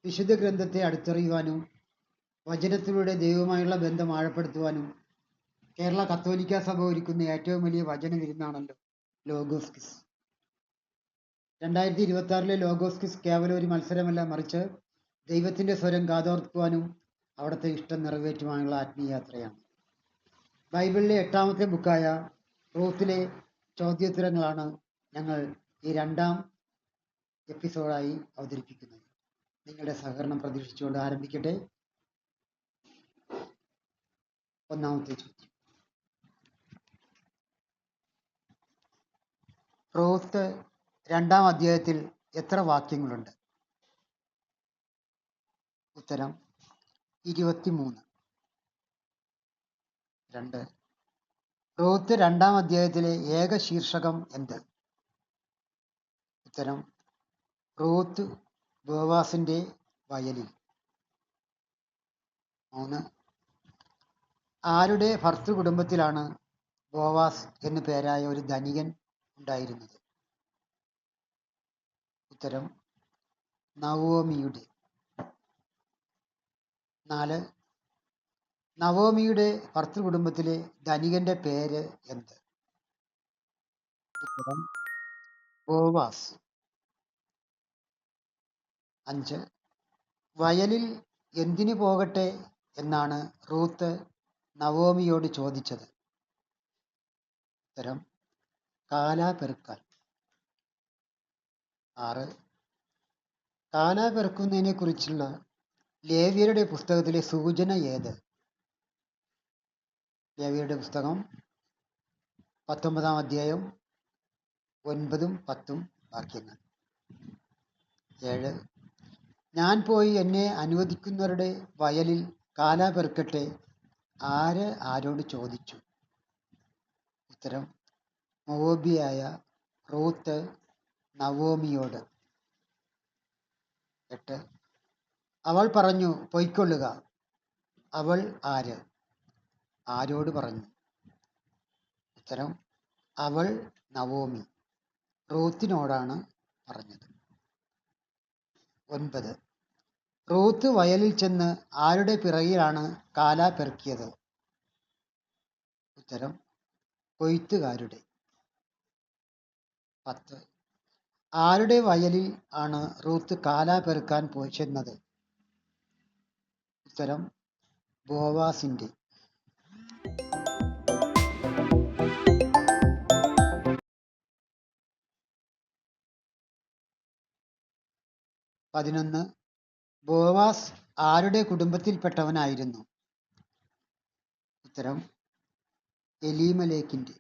വിശുദ്ധ ഗ്രന്ഥത്തെ അടുത്തറിയുവാനും വചനത്തിലൂടെ ദൈവവുമായുള്ള ബന്ധം ആഴപ്പെടുത്തുവാനും കേരള കത്തോലിക്ക സഭ ഒരുക്കുന്ന ഏറ്റവും വലിയ വചന വിരുന്നാണല്ലോ ലോഗോസ് ക്വിസ്. 2026 ലോഗോസ് ക്വിസ് കേവലം ഒരു മത്സരമല്ല, മറിച്ച് ദൈവത്തിന്റെ സ്വരം കാതോർക്കുവാനും അവിടുത്തെ ഇഷ്ടം നിറവേറ്റുവാനുള്ള ആത്മീയയാത്രയാണ്. ബൈബിളിലെ 8ാമത്തെ ബുക്കായ റൂത്തിലെ ചോദ്യോത്തരങ്ങളാണ് ഞങ്ങൾ ഈ 2ാം എപ്പിസോഡായി അവതരിപ്പിക്കുന്നത്. നിങ്ങളുടെ സഹകരണം പ്രതീക്ഷിച്ചുകൊണ്ട് ആരംഭിക്കട്ടെ. 1ാമത്തെ ചോദ്യം. റൂത്ത് 2ാം അധ്യായത്തിൽ എത്ര വാക്യങ്ങളുണ്ട്? ഉത്തരം 23. 2. റൂത്ത് 2ാം അധ്യായത്തിലെ ഏക ശീർഷകം എന്ത്? ഉത്തരം റൂത്ത് ബോവാസിന്റെ വയലിൽ. 3. ആരുടെ ഭർതൃകുടുംബത്തിലാണ് ബോവാസ് എന്നു പേരായ ഒരു ധനികൻ ഉണ്ടായിരുന്നത്? ഉത്തരം നവോമിയുടെ. 4. നവോമിയുടെ ഭർതൃകുടുംബത്തിലെ ധനികന്റെ പേര് എന്ത്? ഉത്തരം ബോവാസ്. 5. വയലിൽ എന്തിനു പോകട്ടെ എന്നാണ് റൂത്ത് നവോമിയോട് ചോദിച്ചത്? ഉത്തരം കാലാ പെറുക്കാൻ. 6. കാലാ പെറുക്കുന്നതിനെ കുറിച്ചുള്ള ലേവ്യരുടെ പുസ്തകത്തിലെ സൂചന ഏത്? ലേവ്യരുടെ പുസ്തകം 19ാം അധ്യായം 9ഉം 10ഉം വാക്യങ്ങൾ. 7. ഞാൻ പോയി എന്നെ അനുവദിക്കുന്നവരുടെ വയലിൽ കാലാ പെറുക്കട്ടെ, ആര് ആരോട് ചോദിച്ചു? ഉത്തരം മോവാബ്യയായ റൂത്ത് നവോമിയോട്. 8. അവൾ പറഞ്ഞു പൊയ്ക്കൊള്ളുക. അവൾ ആര്? ആരോട് പറഞ്ഞു? ഉത്തരം അവൾ നവോമി റൂത്തിനോടാണ് പറഞ്ഞത്. 9. റൂത്ത് വയലിൽ ചെന്ന് ആരുടെ പിറകിലാണ് കാലാ പെറുക്കിയത്? ഉത്തരം കൊയ്ത്തുകാരുടെ. 10. ആരുടെ വയലിൽ ആണ് റൂത്ത് കാലാ പെറുക്കാൻ ചെന്നത്? ഉത്തരം ബോവാസിന്റെ. 11. ബോവാസ് ആരുടെ കുടുംബത്തിൽപ്പെട്ടവനായിരുന്നു? ഉത്തരം എലീമലേക്കിന്റെ.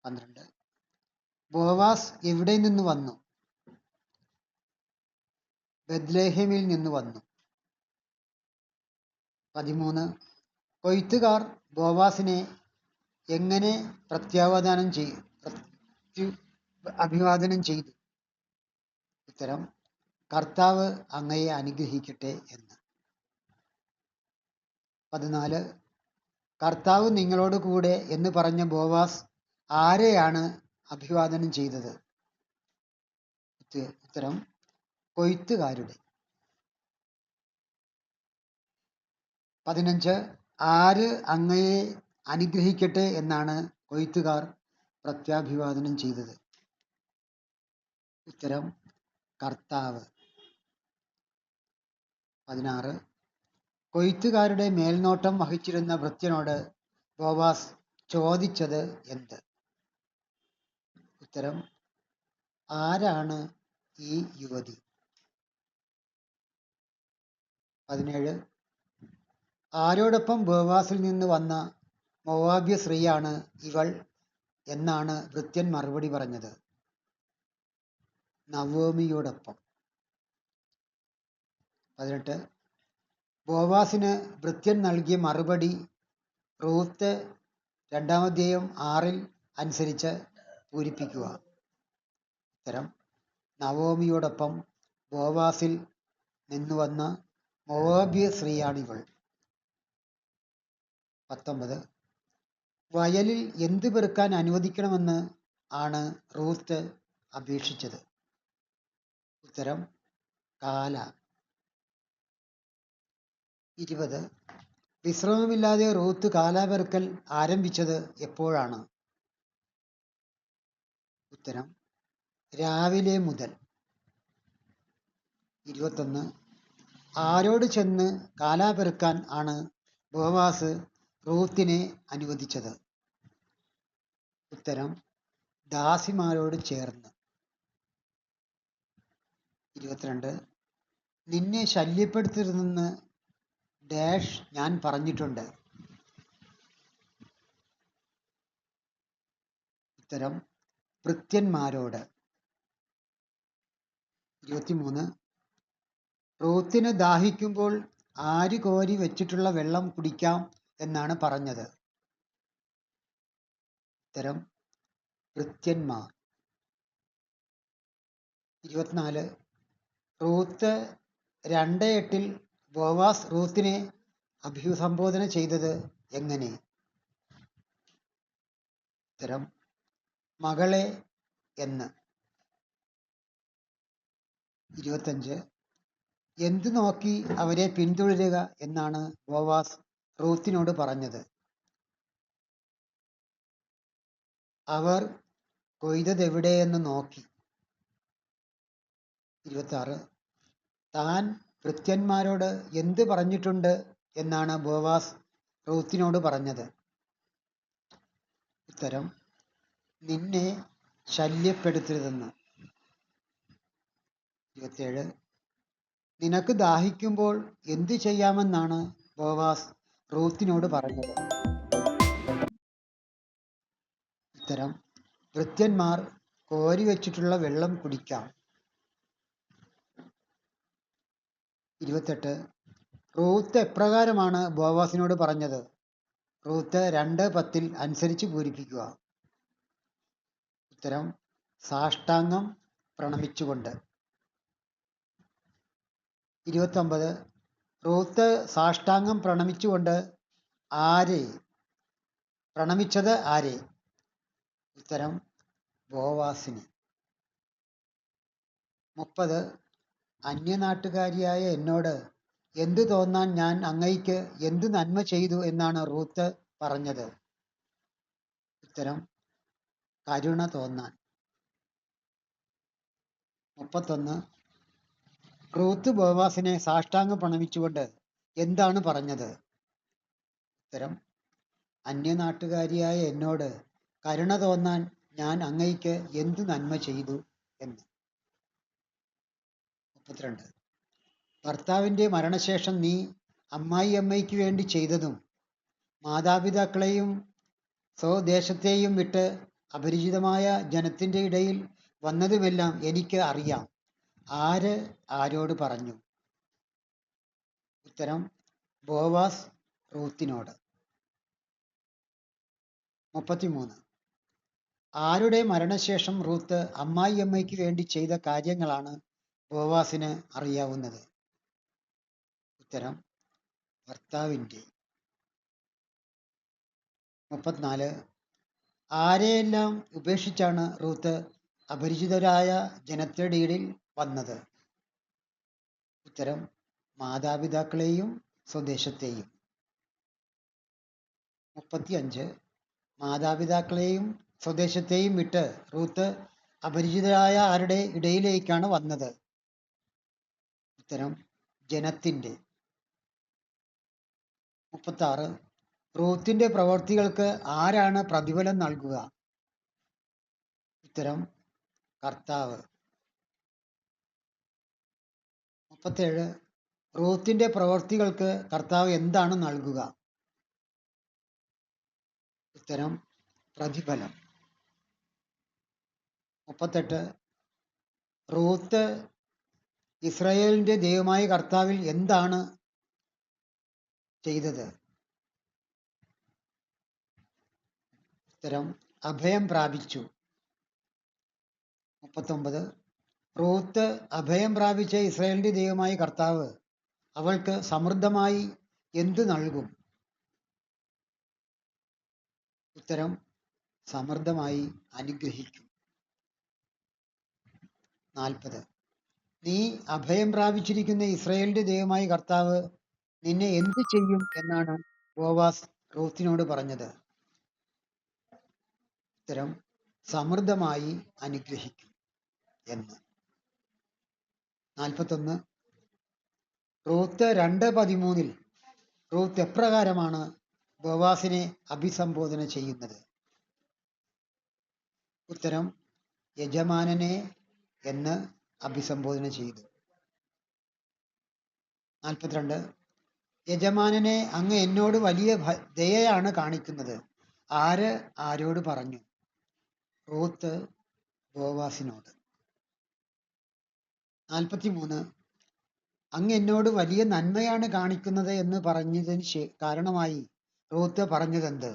12. ബോവാസ് എവിടെ നിന്ന് വന്നു? ബെത്ലേഹേമിൽ നിന്ന് വന്നു. 13. കൊയ്ത്തുകാർ ബോവാസിനെ എങ്ങനെ അഭിവാദനം ചെയ്തു? ഉത്തരം കർത്താവ് അങ്ങയെ അനുഗ്രഹിക്കട്ടെ എന്ന്. 14. കർത്താവ് നിങ്ങളോട് കൂടെ എന്ന് പറഞ്ഞ ബോവാസ് ആരെയാണ് അഭിവാദനം ചെയ്തത്? ഉത്തരം കൊയ്ത്തുകാരുടെ. 15. ആര് അങ്ങയെ അനുഗ്രഹിക്കട്ടെ എന്നാണ് കൊയ്ത്തുകാർ പ്രത്യാഭിവാദനം ചെയ്തത്? ഉത്തരം കർത്താവ്. 16. കൊയ്ത്തുകാരുടെ മേൽനോട്ടം വഹിച്ചിരുന്ന ഭൃത്യനോട് ബോവാസ് ചോദിച്ചത് എന്ത്? ഉത്തരം ആരാണ് ഈ യുവതി? 17. ആരോടൊപ്പം ബോവാസിൽ നിന്ന് വന്ന മോവാബ്യ സ്ത്രീയാണ് ഇവൾ എന്നാണ് ഭൃത്യൻ മറുപടി പറഞ്ഞത്? നവോമിയോടൊപ്പം. 18. ബോവാസിന് ഭൃത്യൻ നൽകിയ മറുപടി റൂത്ത് 2ാം അധ്യായം 6 അനുസരിച്ച് പൂരിപ്പിക്കുക. ഉത്തരം നവോമിയോടൊപ്പം ബോവാസിൽ നിന്ന് വന്ന മോവാബ്യ സ്ത്രീയാണിവൾ. 19. വയലിൽ എന്ത് പെറുക്കാൻ അനുവദിക്കണമെന്ന് ആണ് റൂത്ത് അപേക്ഷിച്ചത്? ഉത്തരം കാല. 20. വിശ്രമമില്ലാതെ റൂത്ത് കാലാപെറുക്കൽ ആരംഭിച്ചത് എപ്പോഴാണ്? ഉത്തരം രാവിലെ മുതൽ. 21. ആരോട് ചെന്ന് കാലാപെറുക്കാൻ ആണ് ബോവാസ് റൂത്തിനെ അനുവദിച്ചത്? ഉത്തരം ദാസിമാരോട് ചേർന്ന്. 22. നിന്നെ ശല്യപ്പെടുത്തരുതെന്ന് ഡാഷ് ഞാൻ പറഞ്ഞിട്ടുണ്ട്. ഉത്തരം ഭൃത്യന്മാരോട്. 23. റൂത്തിന് ദാഹിക്കുമ്പോൾ ആര് കോരി വെച്ചിട്ടുള്ള വെള്ളം കുടിക്കാം എന്നാണ് പറഞ്ഞത്? ഉത്തരം ഭൃത്യന്മാർ. 24. റൂത്ത് 2:8 ബോവാസ് റൂത്തിനെ അഭിസംബോധന ചെയ്തത് എങ്ങനെ? ഉത്തരം മകളെ എന്ന്. 25. എന്തു നോക്കി അവരെ പിന്തുടരുക എന്നാണ് ബോവാസ് റൂത്തിനോട് പറഞ്ഞത്? അവർ കൊയ്തതെവിടെയെന്ന് നോക്കി. 26. താൻ ഭൃത്യന്മാരോട് എന്ത് പറഞ്ഞിട്ടുണ്ട് എന്നാണ് ബോവാസ് റൂത്തിനോട് പറഞ്ഞത്? ഉത്തരം നിന്നെ ശല്യപ്പെടുത്തരുതെന്ന്. 27. നിനക്ക് ദാഹിക്കുമ്പോൾ എന്തു ചെയ്യാമെന്നാണ് ബോവാസ് റൂത്തിനോട് പറഞ്ഞത്? ഉത്തരം ഭൃത്യന്മാർ കോരി വെച്ചിട്ടുള്ള വെള്ളം കുടിക്കാം. 28. റൂത്ത് എപ്രകാരമാണ് ബോവാസിനോട് പറഞ്ഞത്? റൂത്ത് 2:10 അനുസരിച്ച് പൂരിപ്പിക്കുക. ഉത്തരം സാഷ്ടാംഗം പ്രണമിച്ചുകൊണ്ട്. 29. റൂത്ത് സാഷ്ടാംഗം പ്രണമിച്ചുകൊണ്ട് പ്രണമിച്ചത് ആരെ? ഉത്തരം ബോവാസിന്. 30. അന്യനാട്ടുകാരിയായ എന്നോട് എന്തു തോന്നാൻ ഞാൻ അങ്ങയ്ക്ക് എന്തു നന്മ ചെയ്തു എന്നാണ് റൂത്ത് പറഞ്ഞത്? ഉത്തരം കരുണ തോന്നാൻ. 31. റൂത്ത് ബോവാസിനെ സാഷ്ടാംഗം പ്രണമിച്ചുകൊണ്ട് എന്താണ് പറഞ്ഞത്? ഉത്തരം അന്യനാട്ടുകാരിയായ എന്നോട് കരുണ തോന്നാൻ ഞാൻ അങ്ങയ്ക്ക് എന്തു നന്മ ചെയ്തു എന്ന്. 32. ഭർത്താവിൻ്റെ മരണശേഷം നീ അമ്മായിയമ്മയ്ക്ക് വേണ്ടി ചെയ്തതും മാതാപിതാക്കളെയും സ്വദേശത്തെയും വിട്ട് അപരിചിതമായ ജനത്തിൻ്റെ ഇടയിൽ വന്നതുമെല്ലാം എനിക്ക് അറിയാം. ആര് ആരോട് പറഞ്ഞു? ഉത്തരം ബോവാസ് റൂത്തിനോട്. 33. ആരുടെ മരണശേഷം റൂത്ത് അമ്മായിയമ്മയ്ക്ക് വേണ്ടി ചെയ്ത കാര്യങ്ങളാണ് ബോവാസിന് അറിയാവുന്നത്? ഉത്തരം ഭർത്താവിൻ്റെ. 34. ആരെയെല്ലാം ഉപേക്ഷിച്ചാണ് റൂത്ത് അപരിചിതരായ ജനതയുടെ ഇടയിൽ വന്നത്? ഉത്തരം മാതാപിതാക്കളെയും സ്വദേശത്തെയും. 35. മാതാപിതാക്കളെയും സ്വദേശത്തെയും വിട്ട് റൂത്ത് അപരിചിതരായ ആരുടെ ഇടയിലേക്കാണ് വന്നത്? ഉത്തരം ജനത്തിൻ്റെ. 36. റൂത്തിൻ്റെ പ്രവർത്തികൾക്ക് ആരാണ് പ്രതിഫലം നൽകുക? ഉത്തരം കർത്താവ്. 37. റൂത്തിൻ്റെ പ്രവർത്തികൾക്ക് കർത്താവ് എന്താണ് നൽകുക? ഉത്തരം പ്രതിഫലം. 38. റൂത്ത് ഇസ്രായേലിൻ്റെ ദൈവമായ കർത്താവിൽ എന്താണ് ചെയ്തത്? ഉത്തരം അഭയം പ്രാപിച്ചു. 39. റൂത്ത് അഭയം പ്രാപിച്ച ഇസ്രായേലിൻ്റെ ദൈവമായ കർത്താവ് അവൾക്ക് സമൃദ്ധമായി എന്തു നൽകും? ഉത്തരം സമൃദ്ധമായി അനുഗ്രഹിക്കും. 40. നീ അഭയം പ്രാപിച്ചിരിക്കുന്ന ഇസ്രായേലിന്റെ ദൈവമായ കർത്താവ് നിന്നെ എന്ത് ചെയ്യും എന്നാണ് ബോവാസ് റൂത്തിനോട് പറഞ്ഞത്. ഉത്തരം: സമൃദ്ധമായി അനുഗ്രഹിക്കും എന്ന്. 41. റൂത്ത് 2:13 റൂത്ത് എപ്രകാരമാണ് ബോവാസിനെ അഭിസംബോധന ചെയ്യുന്നത്? ഉത്തരം: യജമാനനെ എന്ന് അഭിസംബോധന ചെയ്തു. 42. യജമാനനെ, അങ്ങ് എന്നോട് വലിയ ദയയാണ് കാണിക്കുന്നത്. ആര് ആരോട് പറഞ്ഞു? റൂത്ത് ബോവാസിനോട്. 43. അങ്ങ് എന്നോട് വലിയ നന്മയാണ് കാണിക്കുന്നത് എന്ന് പറഞ്ഞതിന് കാരണമായി റൂത്ത് പറഞ്ഞതെന്ത്?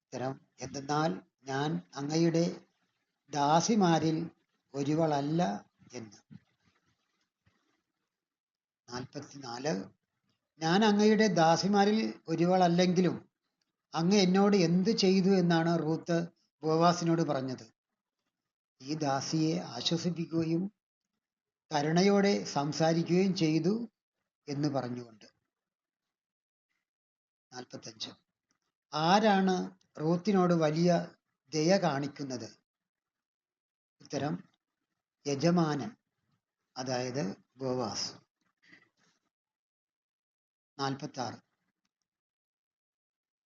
ഉത്തരം: എന്തെന്നാൽ ഞാൻ അങ്ങയുടെ ദാസിമാരിൽ ഒരുവളല്ല എന്ന്. 44. ഞാൻ അങ്ങയുടെ ദാസിമാരിൽ ഒരുവളല്ലെങ്കിലും അങ്ങ് എന്നോട് എന്ത് ചെയ്തു എന്നാണ് റൂത്ത് ബോവാസിനോട് പറഞ്ഞത്? ഈ ദാസിയെ ആശ്വസിപ്പിക്കുകയും കരുണയോടെ സംസാരിക്കുകയും ചെയ്തു എന്ന് പറഞ്ഞുകൊണ്ട്. 45. ആരാണ് റൂത്തിനോട് വലിയ ദയ കാണിക്കുന്നത്? ഉത്തരം: യജമാനൻ, അതായത് ബോവാസ്. 46.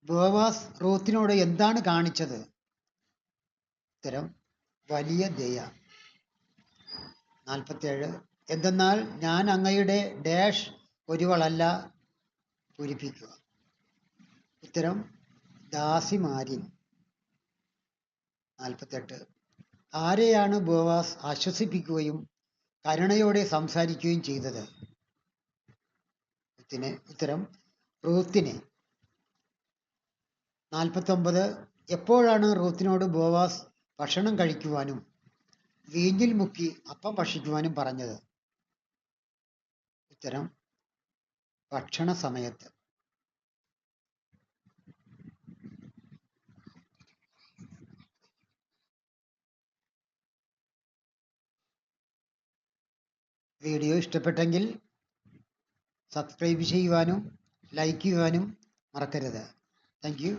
ബോവാസ് റൂത്തിനോട് എന്താണ് കാണിച്ചത്? ഉത്തരം: വലിയ ദയ. 47. എന്തെന്നാൽ ഞാൻ അങ്ങയുടെ ഡാഷ് ഒരുവളല്ല. പൂരിപ്പിക്കുക. ഉത്തരം: ദാസിമാരിൽ. 48. ആരെയാണ് ബോവാസ് ആശ്വസിപ്പിക്കുകയും കരുണയോടെ സംസാരിക്കുകയും ചെയ്തത്? ഉത്തരം: റൂത്തിനെ. 49. എപ്പോഴാണ് റൂത്തിനോട് ബോവാസ് ഭക്ഷണം കഴിക്കുവാനും വീഞ്ഞിൽ മുക്കി അപ്പം ഭക്ഷിക്കുവാനും പറഞ്ഞത്? ഉത്തരം: ഭക്ഷണ സമയത്ത്. വീഡിയോ ഇഷ്ടപ്പെട്ടെങ്കിൽ സബ്സ്ക്രൈബ് ചെയ്യുവാനും ലൈക്ക് ചെയ്യുവാനും മറക്കരുത്. Thank you.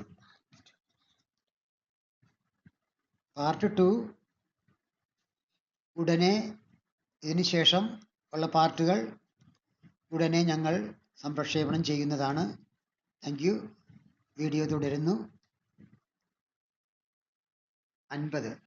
പാർട്ട് 2 ഉടനെ, ഇതിന് ശേഷം ഉള്ള പാർട്ടുകൾ ഉടനെ ഞങ്ങൾ സംപ്രക്ഷേപണം ചെയ്യുന്നതാണ്. Thank you. വീഡിയോ തുടരുന്നു. 50.